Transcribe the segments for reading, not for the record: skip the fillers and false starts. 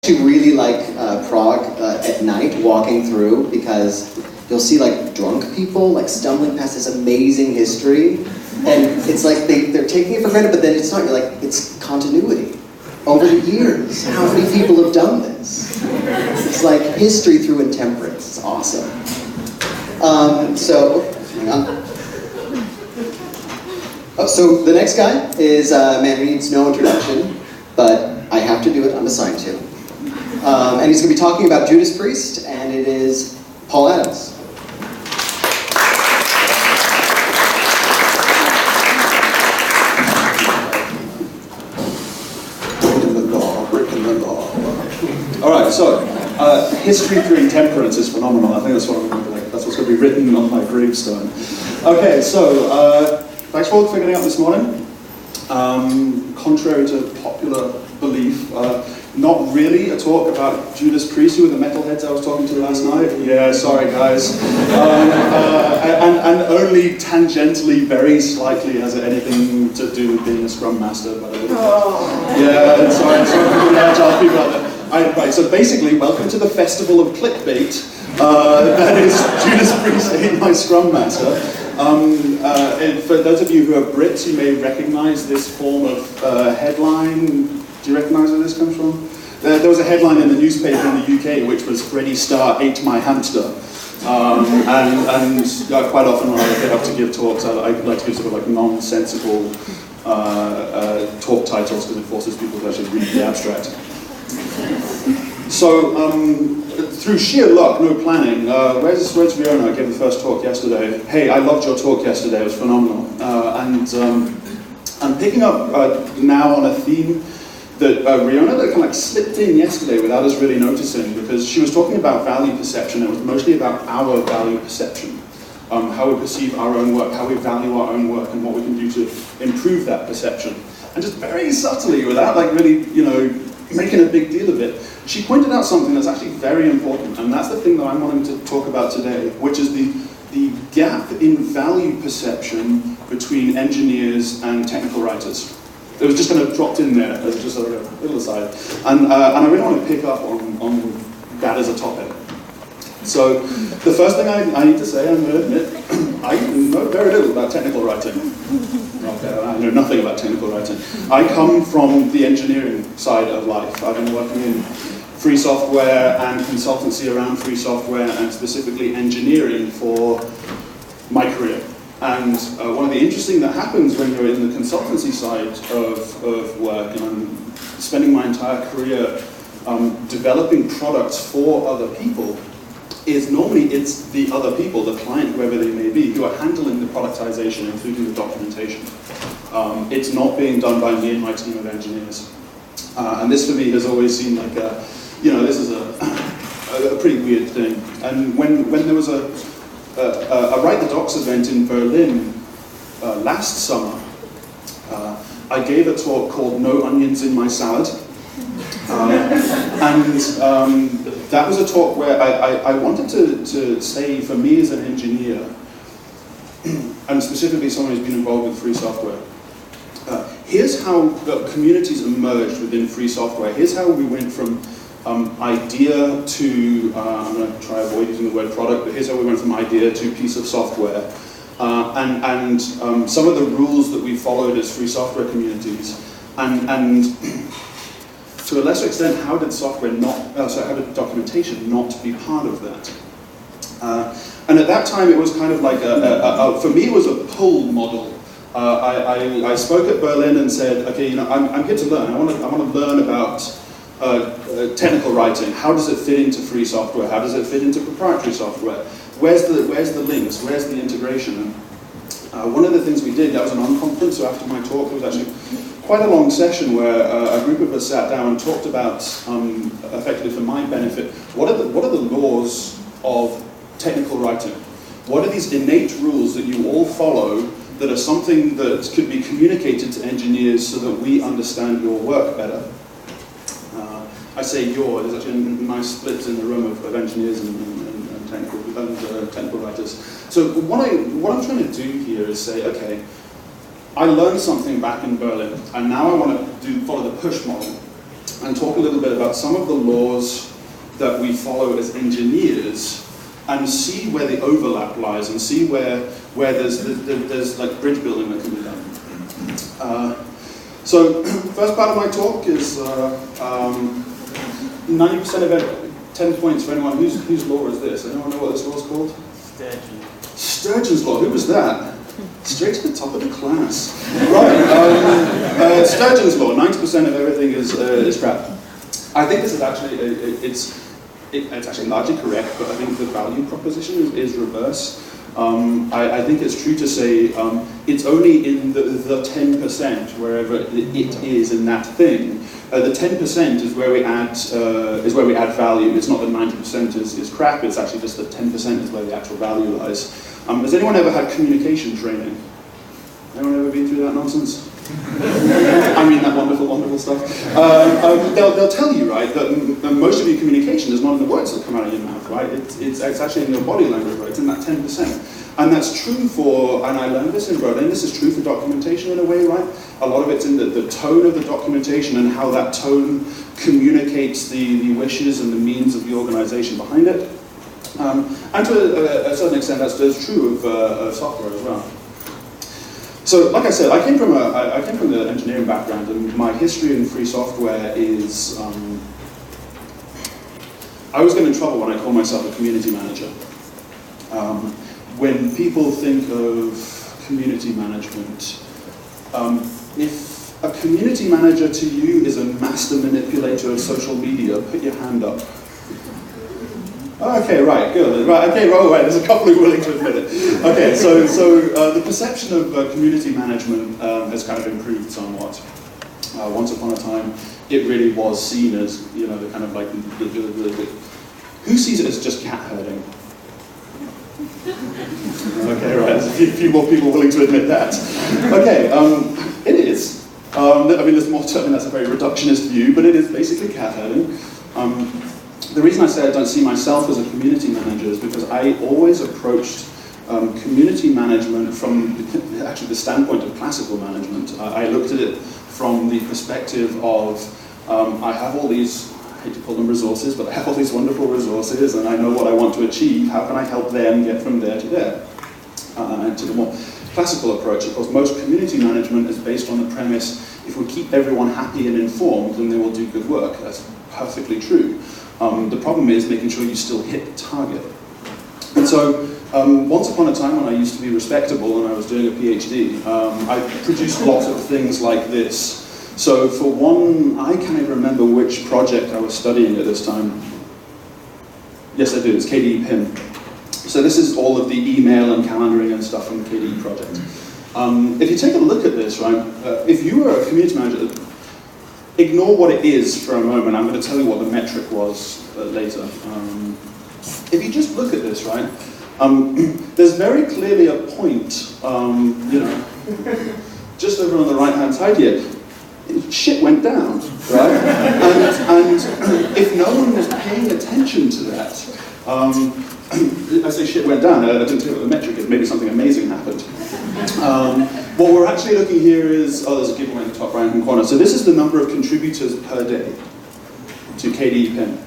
actually really like Prague at night, walking through, because you'll see like drunk people like stumbling past this amazing history, and it's like they're taking it for granted, but then it's not. You're like, it's continuity over the years. How many people have done this? It's like history through intemperance. It's awesome. So the next guy is a man who needs no introduction, but I have to do it. I'm assigned to. And he's going to be talking about Judas Priest, and it is Paul Adams. Breaking the law. All right, so history through intemperance is phenomenal. I think that's what I'm going to like. That's what's going to be written on my gravestone. Okay, so thanks for figuring out this morning. Contrary to popular belief, not really a talk about Judas Priest, who were the metalheads I was talking to last night. Yeah, sorry guys. And only tangentially, very slightly, has it anything to do with being a Scrum Master. But yeah, sorry for the agile people out there. Right, so basically, welcome to the festival of clickbait. That is Judas Priest ain't my Scrum Master. And for those of you who are Brits, you may recognize this form of headline. Do you recognize where this comes from? There was a headline in the newspaper in the UK which was "Freddie Starr ate my hamster." And quite often when I get up to give talks, I like to give sort of like nonsensical talk titles because it forces people to actually read the abstract. So, through sheer luck, no planning, where's Fiona? I gave the first talk yesterday. Hey, I loved your talk yesterday, it was phenomenal. And I'm picking up now on a theme that Riona that kind of like slipped in yesterday without us really noticing, because she was talking about value perception. It was mostly about our value perception, how we perceive our own work, how we value our own work, and what we can do to improve that perception. And just very subtly, without like really, making a big deal of it, she pointed out something that's actually very important, and that's the thing that I'm wanting to talk about today, which is the gap in value perception between engineers and technical writers. It was just kind of dropped in there as just a little aside, and I really want to pick up on that as a topic. So the first thing I need to say, I'm going to admit, I know very little about technical writing. Okay, I know nothing about technical writing. I come from the engineering side of life. I've been working in free software and consultancy around free software, and specifically engineering for my career. And one of the interesting that happens when you're in the consultancy side of work, and I'm spending my entire career developing products for other people, is normally it's the other people, the client, whoever they may be, who are handling the productization, including the documentation. It's not being done by me and my team of engineers. And this for me has always seemed like this is a pretty weird thing. And when there was a Write the Docs event in Berlin last summer, I gave a talk called "No Onions in My Salad." That was a talk where I wanted to say, for me as an engineer, and specifically someone who's been involved with free software, here's how communities emerged within free software. Here's how we went from idea to, I'm going to try avoid using the word product, but here's how we went from idea to piece of software. And some of the rules that we followed as free software communities. And to a lesser extent, how did how did documentation not be part of that? And at that time, it was kind of like for me, it was a pull model. I spoke at Berlin and said, okay, I'm here to learn. I want to learn about technical writing. How does it fit into free software? How does it fit into proprietary software? Where's the links? Where's the integration? And one of the things we did, that was an unconference, so after my talk, it was actually quite a long session where a group of us sat down and talked about, effectively for my benefit, what are the laws of technical writing? What are these innate rules that you all follow that are something that could be communicated to engineers so that we understand your work better? I say your, there's actually a nice split in the room of engineers and technical writers. So what I'm trying to do here is say, okay, I learned something back in Berlin, and now I want to follow the push model. and talk a little bit about some of the laws that we follow as engineers, and see where the overlap lies, and see where there's like bridge building that can be done. So, first part of my talk is 90% of it, 10 points for anyone. Whose law is this? Anyone know what this law is called? Sturgeons Law. Who was that? Straight to the top of the class. Right. Sturgeons Law. 90% of everything is crap. I think this is actually it's actually largely correct, but I think the value proposition is reverse. I think it's true to say it's only in the 10%, wherever it is in that thing. The 10% is where we add value. It's not that 90% is crap. It's actually just that 10% is where the actual value lies. Has anyone ever had communication training? Anyone ever been through that nonsense? I mean that wonderful, wonderful stuff. They'll tell you, right, that most of your communication is not in the words that come out of your mouth, right? It's actually in your body language, right? It's in that 10%. And that's true for, and I learned this in Berlin, this is true for documentation in a way, right? A lot of it's in the tone of the documentation and how that tone communicates the wishes and the means of the organization behind it. And to a certain extent, that's true of software as well. So, like I said, I came from the engineering background, and my history in free software is I always get in trouble when I call myself a community manager. When people think of community management, if a community manager to you is a master manipulator of social media, put your hand up. Okay, right, good. Right, okay, right, there's a couple who are willing to admit it. Okay, so the perception of community management has kind of improved somewhat. Once upon a time, it really was seen as, you know, the kind of like, who sees it as just cat herding? Okay, right, there's a few more people willing to admit that. Okay, it is. I mean, there's more to it, that's a very reductionist view, but it is basically cat herding. The reason I say I don't see myself as a community manager is because I always approached community management from actually the standpoint of classical management. I looked at it from the perspective of I have all these, I hate to call them resources, but I have all these wonderful resources and I know what I want to achieve. How can I help them get from there to there? And to the more classical approach, of course, most community management is based on the premise, if we keep everyone happy and informed, then they will do good work. That's perfectly true. The problem is making sure you still hit the target. And so, once upon a time when I used to be respectable and I was doing a PhD, I produced lots of things like this. So for one, I can't remember which project I was studying at this time. Yes, I do, it's KDE PIM. So this is all of the email and calendaring and stuff from the KDE project. If you take a look at this, right, if you were a community manager, ignore what it is for a moment. I'm going to tell you what the metric was later. If you just look at this, right, there's very clearly a point, you know, just over on the right-hand side here. Shit went down, right? And if no one was paying attention to that, I say shit went down. I didn't tell you what the metric is. Maybe something amazing happened. What we're actually looking here is, there's a giveaway in the top right-hand corner. So this is the number of contributors per day to KDE PIM.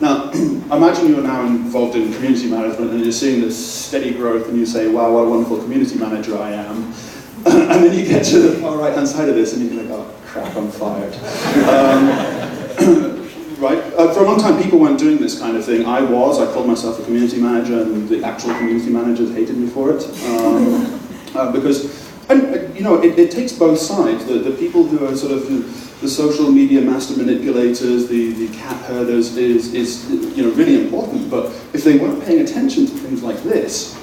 Now, imagine you're now involved in community management and you're seeing this steady growth and you say, wow, what a wonderful community manager I am. And then you get to the far right-hand side of this and you're like, oh crap, I'm fired. Right? For a long time, people weren't doing this kind of thing. I called myself a community manager, and the actual community managers hated me for it. Because, you know, it takes both sides. The people who are sort of the social media master manipulators, the cat herders is you know, really important. But if they weren't paying attention to things like this,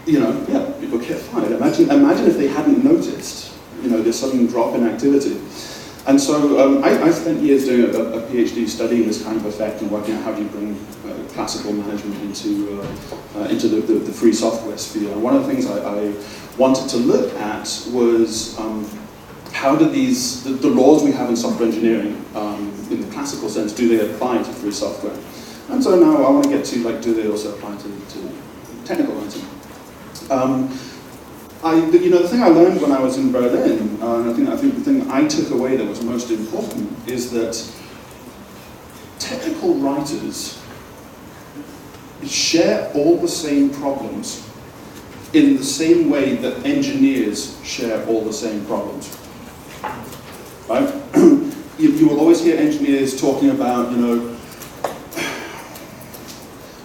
you know, yeah, people get fired. Imagine if they hadn't noticed, you know, this sudden drop in activity. And so I spent years doing a PhD studying this kind of effect and working out how do you bring classical management into the free software sphere. And one of the things I wanted to look at was how do the laws we have in software engineering, in the classical sense, do they apply to free software? And so now I want to get to, like, do they also apply to technical writing? The thing I learned when I was in Berlin, and I think the thing I took away that was most important is that technical writers share all the same problems in the same way that engineers share all the same problems. Right? You will always hear engineers talking about,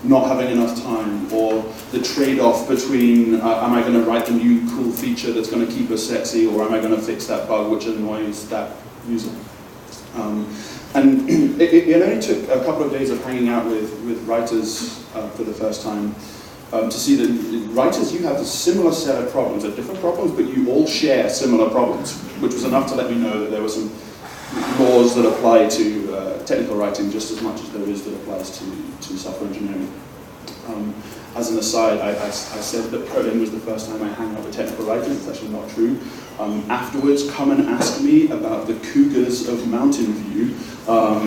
not having enough time, or the trade-off between am I going to write the new cool feature that's going to keep us sexy, or am I going to fix that bug which annoys that user? And it only took a couple of days of hanging out with writers for the first time to see that writers, you have a similar set of problems. They're different problems, but you all share similar problems, which was enough to let me know that there were some laws that apply to technical writing just as much as there is that applies to software engineering. As an aside, I said that Berlin was the first time I hang out with technical writers. It's actually not true. Afterwards, come and ask me about the cougars of Mountain View,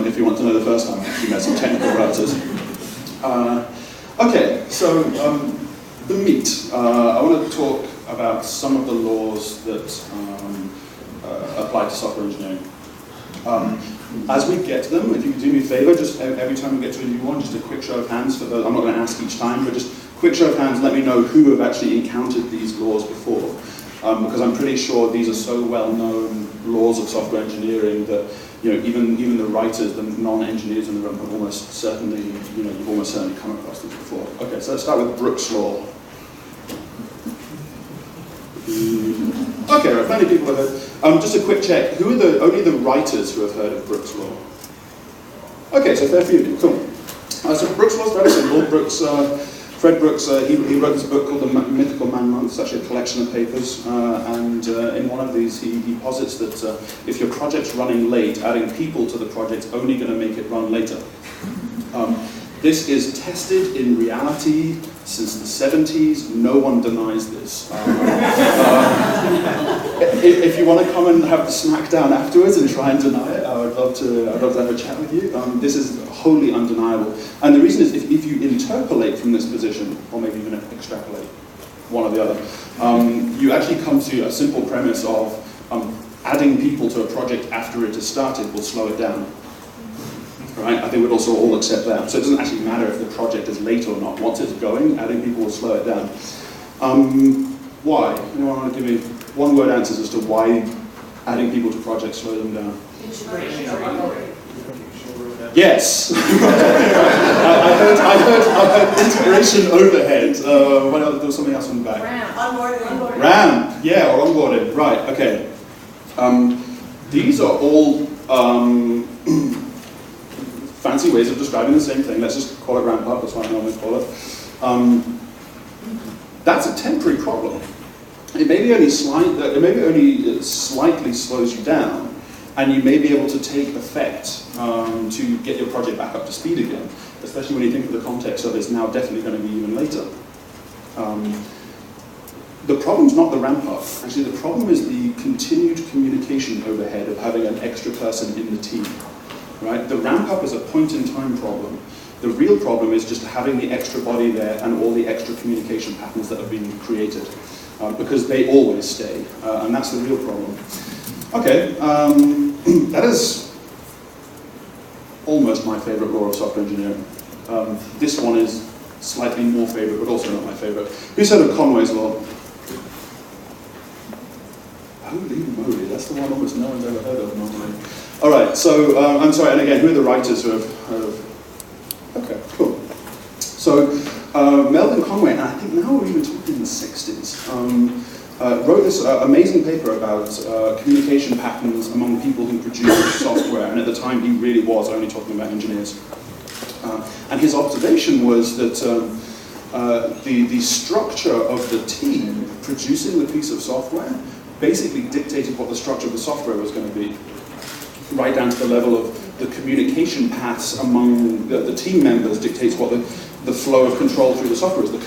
if you want to know the first time I actually met some technical writers. Okay, so the meat. I want to talk about some of the laws that apply to software engineering. As we get to them, if you could do me a favor, just every time we get to a new one, just a quick show of hands for those. I'm not going to ask each time, but just quick show of hands, let me know who have actually encountered these laws before. Because I'm pretty sure these are so well-known laws of software engineering that even the writers, the non-engineers in the room have almost certainly, you've almost certainly come across these before. Okay, so let's start with Brooks' Law. Okay, right, plenty of people have heard. Just a quick check. Who are only the writers who have heard of Brooks' Law? Okay, so fair few of you. Cool. So Brooks' Law is very simple. Fred Brooks, he wrote this book called The Mythical Man Month. It's actually a collection of papers, and in one of these he posits that if your project's running late, adding people to the project's only going to make it run later. This is tested in reality since the 70s. No one denies this. If you want to come and have the smackdown afterwards and try and deny it, I would love to have a chat with you. This is wholly undeniable. And the reason is if you interpolate from this position, or maybe even extrapolate, one or the other, you actually come to a simple premise of adding people to a project after it has started will slow it down. Right? I think we'd also all accept that. So it doesn't actually matter if the project is late or not. Once it's going, adding people will slow it down. Why? Anyone want to give me one-word answers as to why adding people to projects slow them down? Yes. I heard integration overhead. There was something else on the back. Onboarding. RAM. Yeah, or onboarding. Right. Okay. These are all fancy ways of describing the same thing. Let's just call it ramp up. That's what I normally call it. That's a temporary problem. It may be only slightly slows you down, and you may be able to take effect to get your project back up to speed again, especially when you think of the context of it's now definitely going to be even later. The problem's not the ramp up. Actually, the problem is the continued communication overhead of having an extra person in the team. Right? The ramp up is a point-in-time problem. The real problem is just having the extra body there and all the extra communication patterns that have been created, because they always stay, and that's the real problem. Okay, that is almost my favorite law of software engineering. This one is slightly more favorite, but also not my favorite. Who's heard of Conway's Law? Holy moly, that's the one almost no one's ever heard of normally. All right, so I'm sorry, and again, who are the writers who have heard of? Okay, cool. So Melvin Conway, and I think now we're even talking in the 60s, wrote this amazing paper about communication patterns among people who produce software, and at the time he really was only talking about engineers. And his observation was that the structure of the team producing the piece of software basically dictated what the structure of the software was going to be, right down to the level of the communication paths among the team members dictates what the flow of control through the software is, the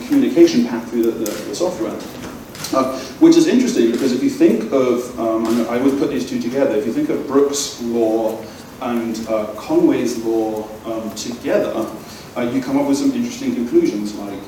communication path through the software. Which is interesting because if you think of, I would put these two together, if you think of Brooks' law and Conway's law together, you come up with some interesting conclusions like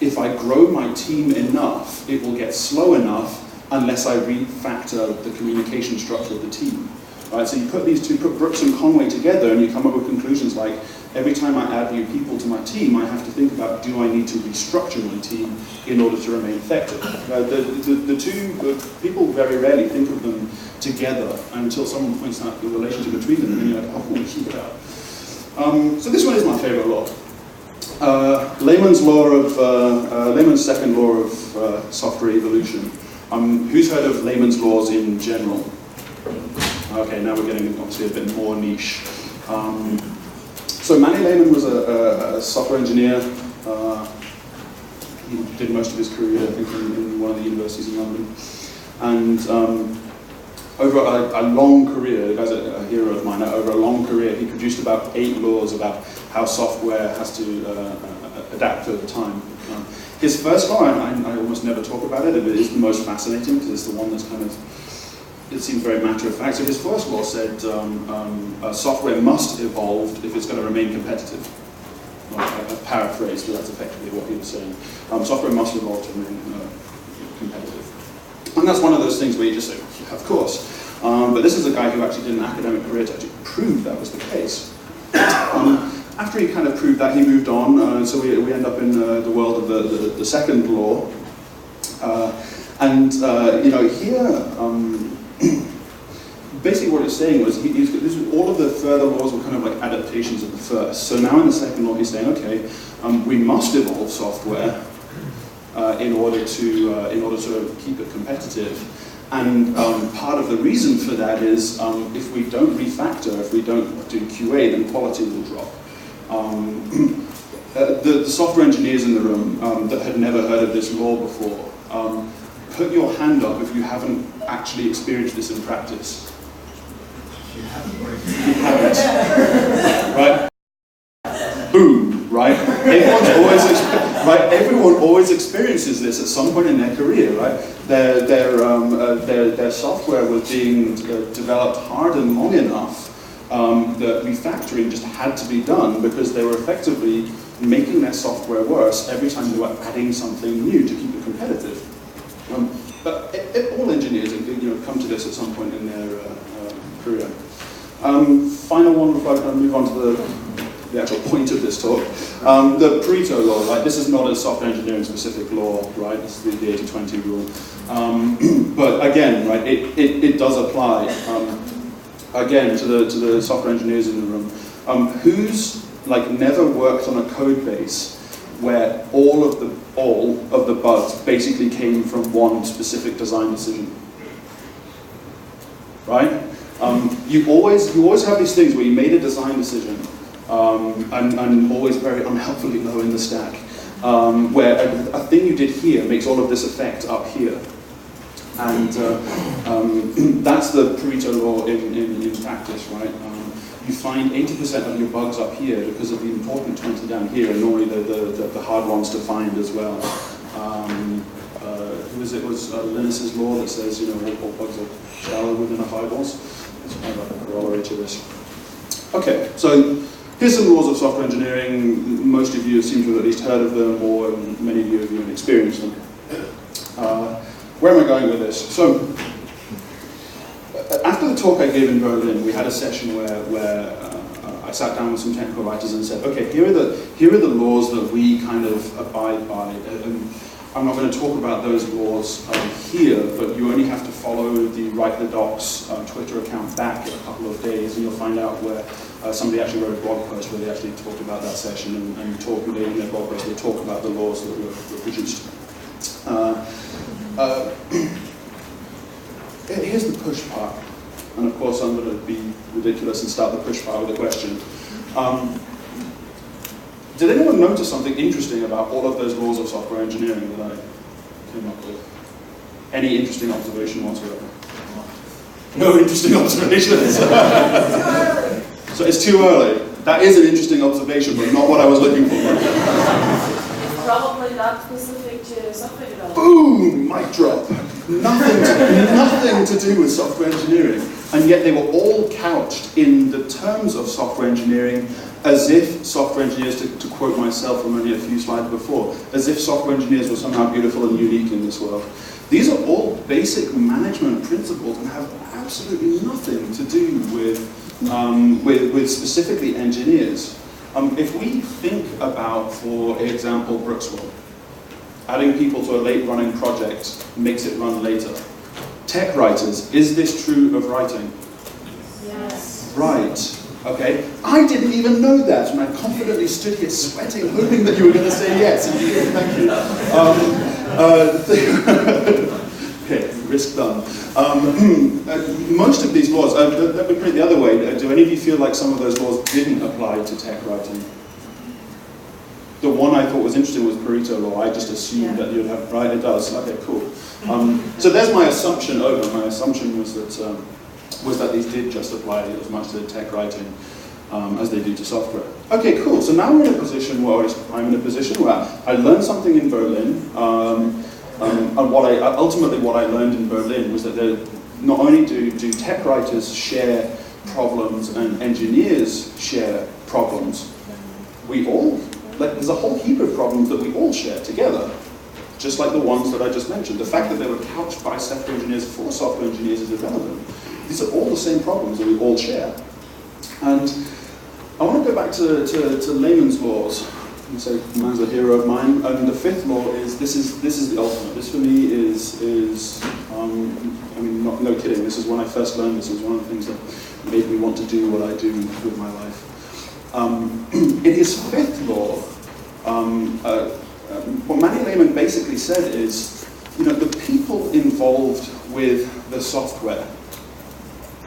if I grow my team enough, it will get slow enough unless I refactor the communication structure of the team. Right? So you put these two, put Brooks and Conway together, and you come up with conclusions like, every time I add new people to my team, I have to think about, do I need to restructure my team in order to remain effective? The people very rarely think of them together until someone points out the relationship between them, and then you're like, oh, we keep it out. So this one is my favorite law. Layman's second law of software evolution. Who's heard of Layman's laws in general? Okay, now we're getting obviously a bit more niche. So Manny Layman was a software engineer. He did most of his career, I think, in one of the universities in London. And over a long career, the guy's a hero of mine, over a long career, he produced about 8 laws about how software has to adapt over time. His first law, I almost never talk about it, it is the most fascinating because it's the one that's kind of, it seems very matter of fact. So his first law said software must evolve if it's going to remain competitive. Well, I paraphrased, but that's effectively what he was saying. Software must evolve to remain competitive. And that's one of those things where you just say, yeah, of course. But this is a guy who actually did an academic career to actually prove that was the case. After he kind of proved that, he moved on. So we end up in the world of the second law. Here, basically what he's saying was, all of the further laws were kind of like adaptations of the first. So now in the second law, he's saying, okay, we must evolve software in order to keep it competitive. And part of the reason for that is if we don't refactor, if we don't do QA, then quality will drop. The software engineers in the room that had never heard of this law before, put your hand up if you haven't actually experienced this in practice. You haven't. Right? Boom, right? Everyone always experiences this at some point in their career, right? Their software was being developed hard and long enough that refactoring just had to be done because they were effectively making their software worse every time they were adding something new to keep it competitive. But all engineers come to this at some point in their career. Final one before I kind of move on to the actual point of this talk. The Pareto Law, right? This is not a software engineering specific law, right? This is the 80-20 rule. But again, right, it does apply. Again, to the software engineers in the room. Who's never worked on a code base where all of the bugs basically came from one specific design decision? Right? You always have these things where you made a design decision and always very unhelpfully low in the stack, where a thing you did here makes all of this effect up here. And that's the Pareto Law in practice, right? You find 80% of your bugs up here because of the important 20 down here, and normally the hard ones to find as well. It was Linus's law that says, all bugs are shallow within enough eyeballs. It's kind of a corollary to this. Okay, so here's some laws of software engineering. Most of you seem to have at least heard of them, or many of you have even experienced them. Where am I going with this? So, after the talk I gave in Berlin, we had a session where I sat down with some technical writers and said, okay, here are the laws that we kind of abide by. And I'm not going to talk about those laws here, but you only have to follow the Write the Docs Twitter account back a couple of days, and you'll find out where somebody actually wrote a blog post where they actually talked about that session, and in their blog post they talk about the laws that were produced. Here's the push part, and of course I'm going to be ridiculous and start the push part with a question. Did anyone notice something interesting about all of those laws of software engineering that I came up with? Any interesting observation whatsoever? No interesting observations. So it's too early. That is an interesting observation, but not what I was looking for. Probably not specific to software development. Boom! Mic drop. Nothing to do with software engineering. And yet they were all couched in the terms of software engineering as if software engineers, to quote myself from only a few slides before, as if software engineers were somehow beautiful and unique in this world. These are all basic management principles and have absolutely nothing to do with specifically engineers. If we think about, for example, Brooks Law, adding people to a late running project makes it run later. Tech writers, is this true of writing? Yes. Right. Okay. I didn't even know that, and I confidently stood here sweating, hoping that you were going to say yes. And you did. Thank you. Okay, risk done. Most of these laws, let me put it the other way. Do any of you feel like some of those laws didn't apply to tech writing? The one I thought was interesting was Pareto Law. I just assumed that you'd have, right, it does. Okay, cool. So there's my assumption over. My assumption was that these did just apply as much to tech writing as they do to software. Okay, cool. So now we're in a position where I'm in a position where I learned something in Berlin, and ultimately what I learned in Berlin was that not only do tech writers share problems and engineers share problems, there's a whole heap of problems that we all share together, just like the ones that I just mentioned. The fact that they were couched by software engineers for software engineers is irrelevant. These are all the same problems that we all share. And I want to go back to layman's laws. You say, man's a hero of mine. And the fifth law is, this is the ultimate. This for me is no kidding. This is when I first learned this. It was one of the things that made me want to do what I do with my life. In his fifth law, what Manny Lehman basically said is, the people involved with the software,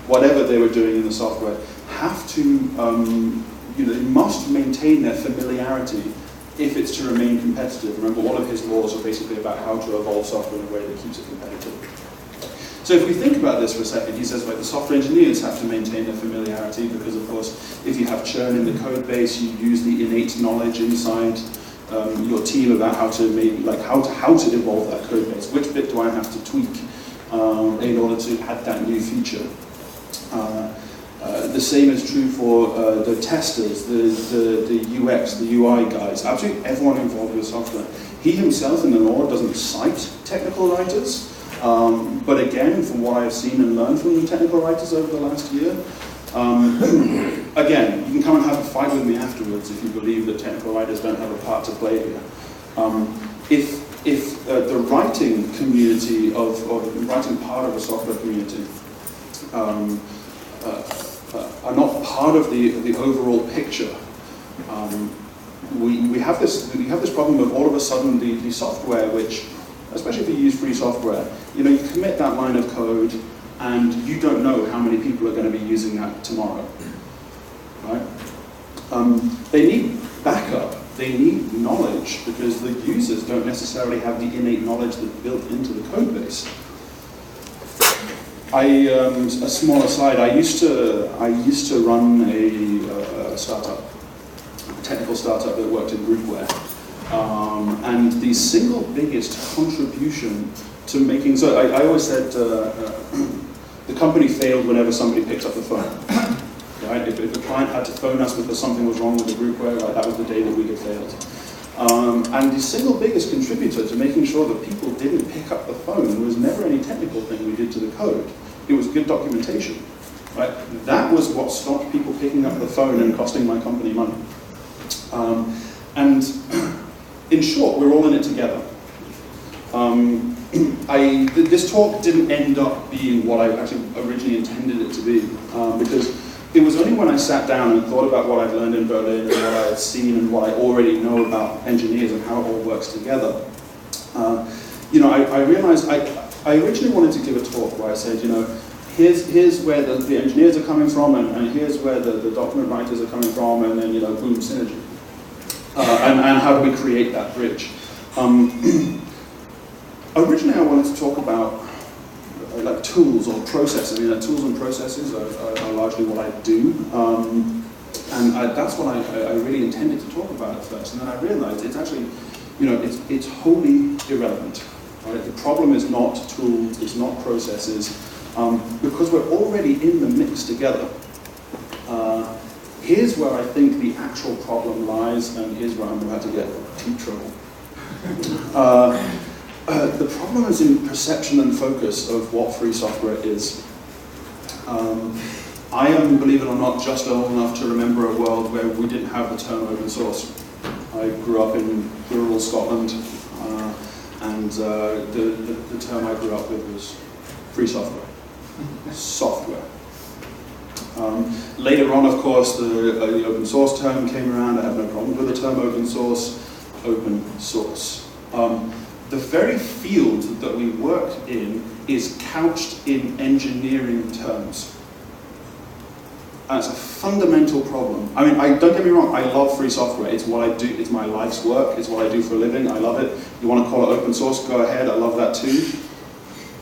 whatever they were doing in the software, have to, they must maintain their familiarity if it's to remain competitive. Remember, all of his laws are basically about how to evolve software in a way that keeps it competitive. So if we think about this for a second, he says, the software engineers have to maintain their familiarity because, of course, if you have churn in the code base, you use the innate knowledge inside your team about how to evolve that code base. Which bit do I have to tweak in order to add that new feature? The same is true for the testers, the UX, the UI guys, absolutely everyone involved with software. He himself in the law doesn't cite technical writers, but again, from what I've seen and learned from the technical writers over the last year, again, you can come and have a fight with me afterwards if you believe that technical writers don't have a part to play here. If the writing community or writing part of a software community are not part of the overall picture, we have this problem of all of a sudden the software, which, especially if you use free software, you commit that line of code and you don't know how many people are going to be using that tomorrow, right? They need backup, they need knowledge, because the users don't necessarily have the innate knowledge that's built into the code base. A small aside, I used to run a startup, a technical startup that worked in groupware. And the single biggest contribution to making, so I always said the company failed whenever somebody picked up the phone. Right? If a client had to phone us because something was wrong with the groupware, that was the day that we had failed. And the single biggest contributor to making sure that people didn't pick up the phone was never any technical thing we did to the code. It was good documentation. Right? That was what stopped people picking up the phone and costing my company money. And in short, we're all in it together. This talk didn't end up being what I actually originally intended it to be, because it was only when I sat down and thought about what I'd learned in Berlin and what I had seen and what I already know about engineers and how it all works together. I realized I originally wanted to give a talk where I said, here's where the engineers are coming from, and here's where the document writers are coming from, and then, boom, synergy. And how do we create that bridge? Originally I wanted to talk about tools or processes. Tools and processes are largely what I do. And that's what I really intended to talk about at first. And then I realized it's actually, it's wholly irrelevant. Right? The problem is not tools, it's not processes, because we're already in the mix together. Here's where I think the actual problem lies, and here's where I'm about to get deep trouble. The problem is in perception and focus of what free software is. I am, believe it or not, just old enough to remember a world where we didn't have the term open source. I grew up in rural Scotland, and the term I grew up with was free software. Software. Later on, of course, the open source term came around. I have no problem with the term open source. Open source. The very field that we work in is couched in engineering terms. And it's a fundamental problem. I mean, don't get me wrong, I love free software. It's what I do, it's my life's work, it's what I do for a living, I love it. You want to call it open source, go ahead, I love that too.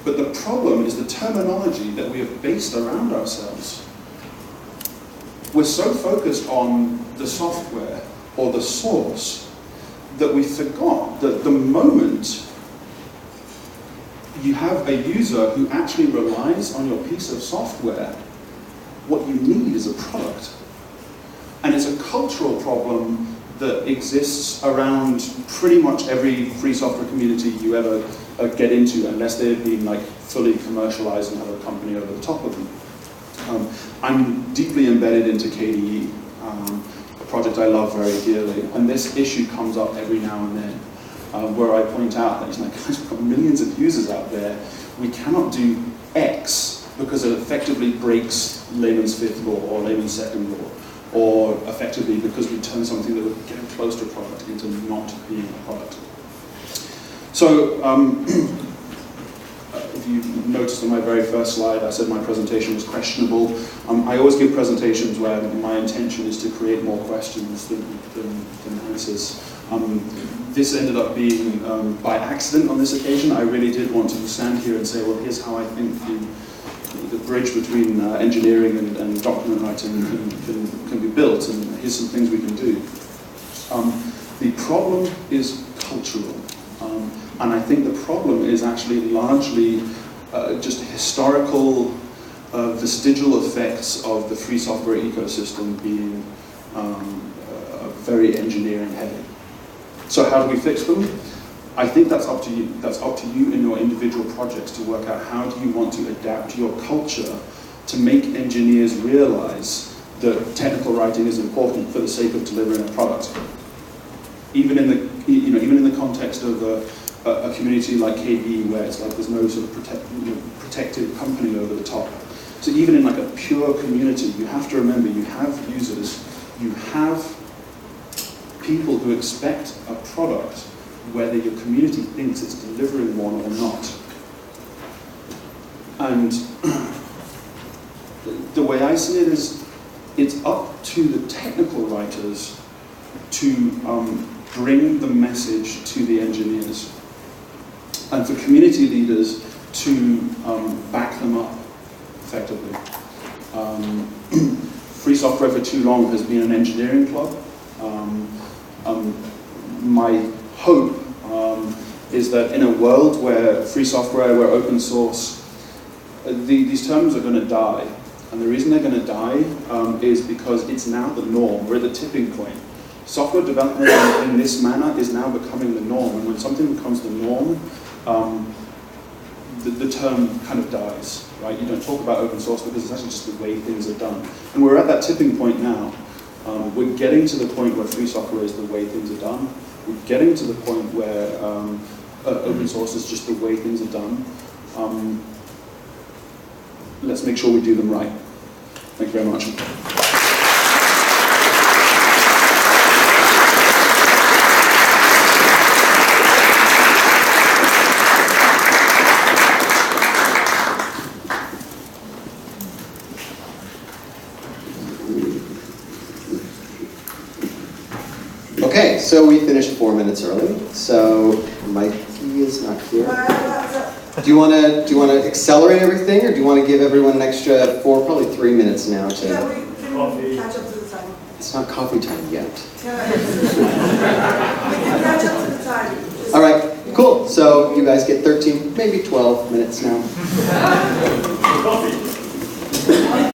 But the problem is the terminology that we have based around ourselves. We're so focused on the software or the source that we forgot that the moment you have a user who actually relies on your piece of software, what you need is a product. And it's a cultural problem that exists around pretty much every free software community you ever get into, unless they've been like fully commercialized and have a company over the top of them. I'm deeply embedded into KDE, a project I love very dearly, and this issue comes up every now and then, where I point out that, guys, we've got millions of users out there, we cannot do X because it effectively breaks layman's fifth law or layman's second law, or effectively because we turn something that would get close to a product into not being a product. So, if you noticed on my very first slide, I said my presentation was questionable. I always give presentations where my intention is to create more questions than answers. This ended up being by accident on this occasion. I really did want to stand here and say, well, here's how I think the bridge between engineering and document writing can be built, and here's some things we can do. The problem is cultural. And I think the problem is actually largely just historical vestigial effects of the free software ecosystem being very engineering heavy. So how do we fix them? I think that's up to you. That's up to you in your individual projects to work out how do you want to adapt your culture to make engineers realize that technical writing is important for the sake of delivering a product. Even in the context of a community like KDE, where it's like there's no sort of protected company over the top. So even in like a pure community, you have to remember you have users, you have people who expect a product whether your community thinks it's delivering one or not. And the way I see it is, it's up to the technical writers to bring the message to the engineers, and for community leaders to back them up effectively. Free software for too long has been an engineering club. My hope is that in a world where free software, where open source, these terms are going to die. And the reason they're going to die is because it's now the norm. We're at the tipping point. Software development in this manner is now becoming the norm. And when something becomes the norm, the term kind of dies, right? You don't talk about open source because it's actually just the way things are done. And we're at that tipping point now. We're getting to the point where free software is the way things are done. We're getting to the point where open source is just the way things are done. Let's make sure we do them right. Thank you very much. Okay, so we finished 4 minutes early. So Mikey is not here. Do you want to accelerate everything, or do you want to give everyone an extra probably 3 minutes now to? Yeah, we can catch up to the time. It's not coffee time yet. Yeah, we can catch up to the time. All right, cool. So you guys get 13, maybe 12 minutes now. Coffee.